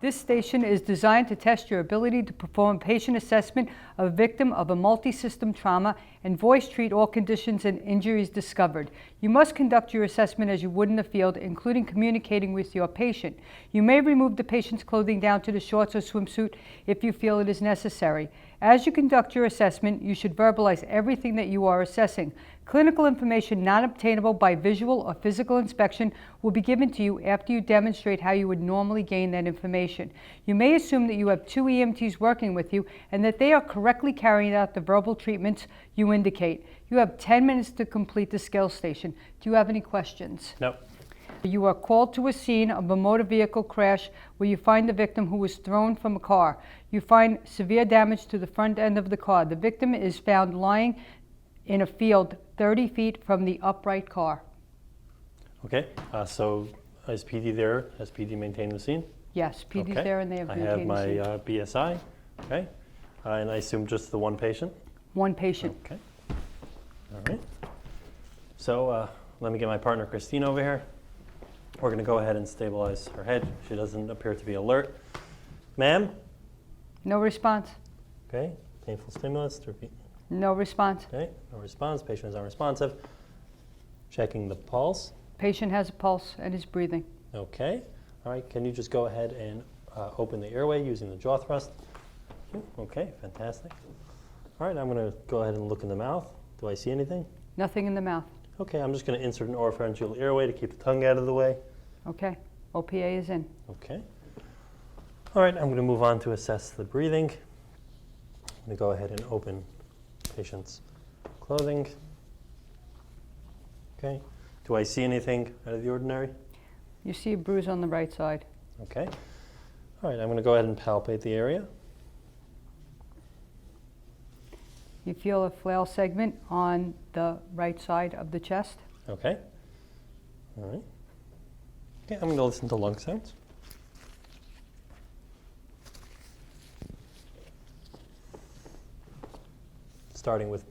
This station is designed to test your ability to perform patient assessment of a victim of a multi-system trauma and voice treat all conditions and injuries discovered. You must conduct your assessment as you would in the field, including communicating with your patient. You may remove the patient's clothing down to the shorts or swimsuit if you feel it is necessary. As you conduct your assessment, you should verbalize everything that you are assessing. Clinical information not obtainable by visual or physical inspection will be given to you after you demonstrate how you would normally gain that information. You may assume that you have 2 EMTs working with you and that they are correctly carrying out the verbal treatments you indicate. You have 10 minutes to complete the skill station. Do you have any questions? No. You are called to a scene of a motor vehicle crash where you find the victim who was thrown from a car. You find severe damage to the front end of the car. The victim is found lying in a field 30 feet from the upright car. Okay, so is PD there? Has PD maintained the scene? Yes, PD's Okay. there and they have I maintained have the my scene. BSI, okay, and I assume just the one patient? One patient. Okay, all right. So let me get my partner Christine over here. We're going to go ahead and stabilize her head. She doesn't appear to be alert. Ma'am? No response. Okay, painful stimulus. Repeat. No response. Okay, no response. Patient is unresponsive. Checking the pulse. Patient has a pulse and is breathing. Okay, all right. Can you just go ahead and open the airway using the jaw thrust? Okay, fantastic. All right, I'm going to go ahead and look in the mouth. Do I see anything? Nothing in the mouth. Okay, I'm just going to insert an oropharyngeal airway to keep the tongue out of the way. Okay, OPA is in. Okay. All right, I'm going to move on to assess the breathing. I'm going to go ahead and open patient's clothing. Okay. Do I see anything out of the ordinary? You see a bruise on the right side. Okay. All right, I'm going to go ahead and palpate the area. You feel a flail segment on the right side of the chest. Okay. All right. Okay, I'm going to listen to lung sounds. Starting with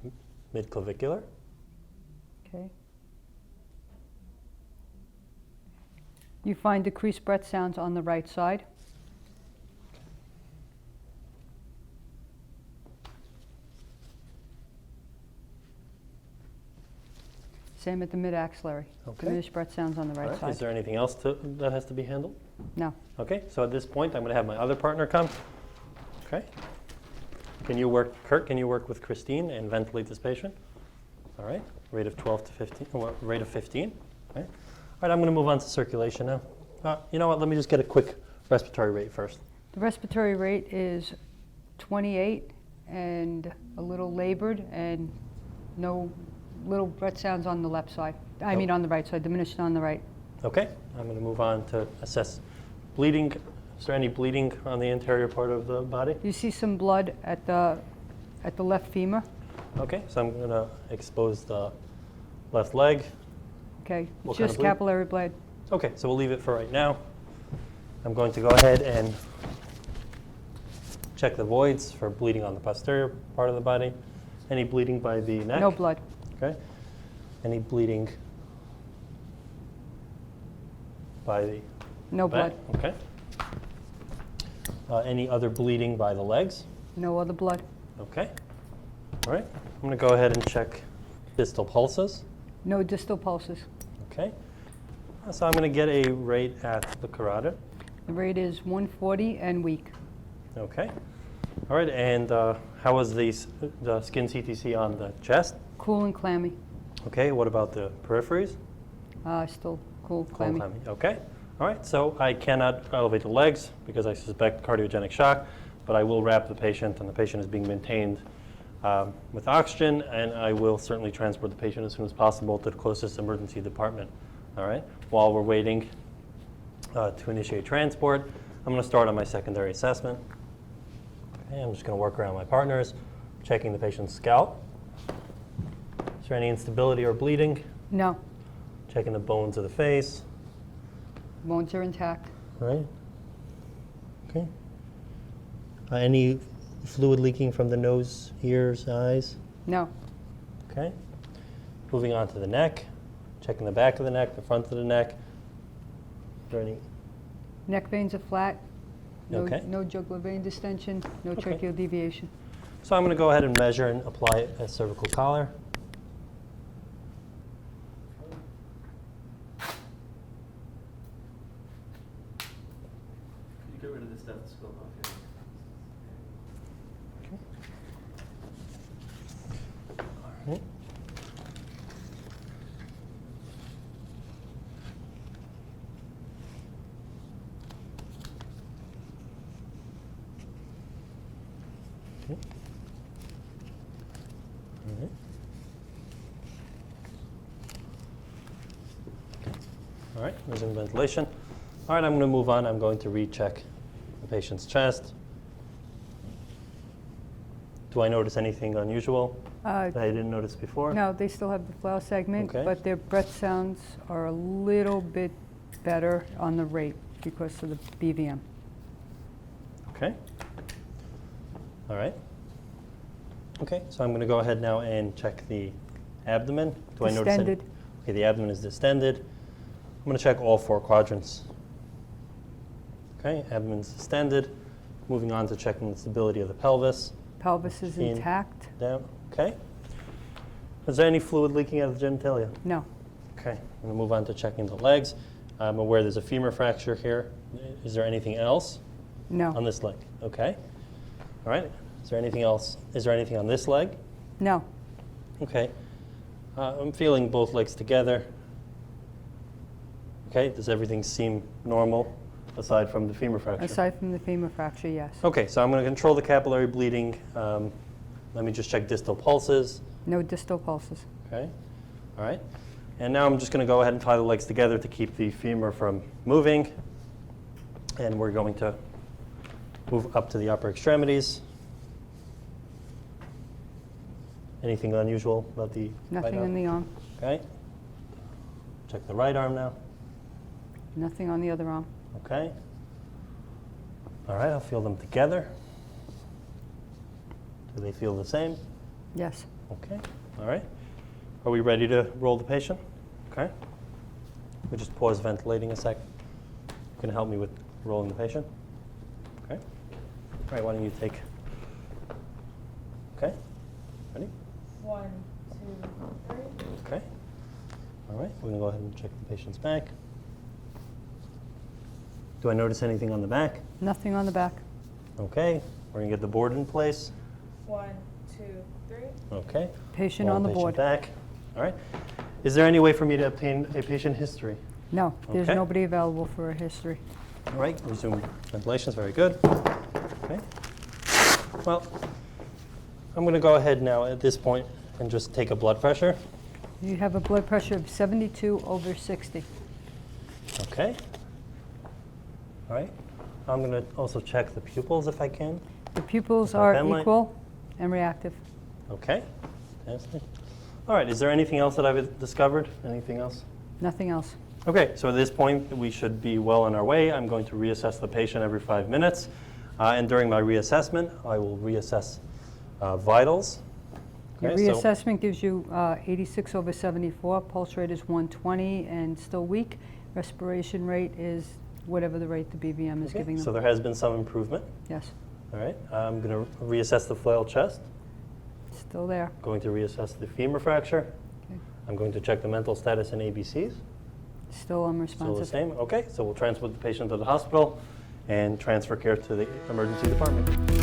mid-clavicular. Okay. You find decreased breath sounds on the right side. Same at the mid-axillary. Okay. Diminished breath sounds on the right All right. side. Is there anything else that has to be handled? No. Okay, so at this point, I'm going to have my other partner come. Okay. Can you work, Kurt, can you work with Christine and ventilate this patient? All right, rate of 12 to 15, well, rate of 15. Okay. All right, I'm going to move on to circulation now. You know what, let me just get a quick respiratory rate first. The respiratory rate is 28 and a little labored and no little breath sounds on the left side. I mean on the right side, diminished on the right. Okay, I'm going to move on to assess bleeding. Is there any bleeding on the anterior part of the body? You see some blood at the left femur. Okay, so I'm going to expose the left leg. Okay, What it's kind of just bleed? capillary blood. Okay, so we'll leave it for right now. I'm going to go ahead and check the voids for bleeding on the posterior part of the body. Any bleeding by the neck? No blood. Okay. Any bleeding by the No back? blood. Okay. Any other bleeding by the legs? No other blood. Okay. All right. I'm going to go ahead and check distal pulses. No distal pulses. Okay. So I'm going to get a rate at the carotid. The rate is 140 and weak. Okay. All right. And how was the skin CTC on the chest? Cool and clammy. Okay. What about the peripheries? Still cool, Cold clammy. and clammy. Okay. All right. So I cannot elevate the legs because I suspect cardiogenic shock, but I will wrap the patient, and the patient is being maintained with oxygen, and I will certainly transport the patient as soon as possible to the closest emergency department. All right. While we're waiting to initiate transport, I'm going to start on my secondary assessment. Okay, I'm just going to work around my partners, checking the patient's scalp. Is there any instability or bleeding? No. Checking the bones of the face. Bones are intact. All right. Okay. Any fluid leaking from the nose, ears, eyes? No. Okay. Moving on to the neck. Checking the back of the neck, the front of the neck. Is there any? Neck veins are flat. No, Okay. no jugular vein distension, no Okay. tracheal deviation. So I'm going to go ahead and measure and apply a cervical collar. Can you get rid of the stethoscope off here? All right. Okay. All right. All right, resume ventilation. All right, I'm going to move on. I'm going to recheck the patient's chest. Do I notice anything unusual that I didn't notice before? No, they still have the flail segment, Okay. but their breath sounds are a little bit better on the rate because of the BVM. Okay. All right. Okay, so I'm going to go ahead now and check the abdomen. Do I notice any? Distended. Okay, the abdomen is distended. I'm going to check all 4 quadrants. Okay, abdomen's distended. Moving on to checking the stability of the pelvis. Pelvis is In. intact. Down. Okay. Is there any fluid leaking out of the genitalia? No, Okay, I'm going to move on to checking the legs. I'm aware there's a femur fracture here. Is there anything else on no, this leg? Okay. All right. Is there anything else? Is there anything on this leg? no, Okay. I'm feeling both legs together. Okay. Does everything seem normal aside from the femur fracture? aside from the femur fracture, yes. Okay, so I'm going to control the capillary bleeding. Let me just check distal pulses. No distal pulses. Okay. All right. And now I'm just going to go ahead and tie the legs together to keep the femur from moving. And we're going to move up to the upper extremities. Anything unusual about the Nothing right arm? in the arm, Okay. Check the right arm now. nothing on the other arm. Okay. All right, I'll feel them together. Do they feel the same? Yes. Okay. All right. Are we ready to roll the patient? Okay. We just pause ventilating a sec. Can you help me with rolling the patient? Okay. All right, why don't you take. Okay. Ready? 1, 2, 3. Okay. All right, we're going to go ahead and check the patient's back. Do I notice anything on the back? Nothing on the back. Okay. We're going to get the board in place. 1, 2, 3. Okay. Patient Roll on the patient board. back. All right. Is there any way for me to obtain a patient history? No, there's Okay. nobody available for a history. All right, resume ventilation is very good. Okay. Well, I'm going to go ahead now at this point and just take a blood pressure. You have a blood pressure of 72/60. Okay. All right. I'm going to also check the pupils if I can. The pupils My are pen light. equal and reactive. Okay. Fantastic. All right. Is there anything else that I've discovered? Anything else? Nothing else. Okay, so at this point, we should be well on our way. I'm going to reassess the patient every 5 minutes. And during my reassessment, I will reassess vitals. Your Okay, so- reassessment gives you 86/74, pulse rate is 120 and still weak. Respiration rate is whatever the rate the BVM is Okay, giving them. so there has been some improvement. Yes, All right, I'm going to reassess the flail chest. still there. Going to reassess the femur fracture. Okay. I'm going to check the mental status and ABCs. Still Still the unresponsive. same. Okay, so we'll transport the patient to the hospital and transfer care to the emergency department.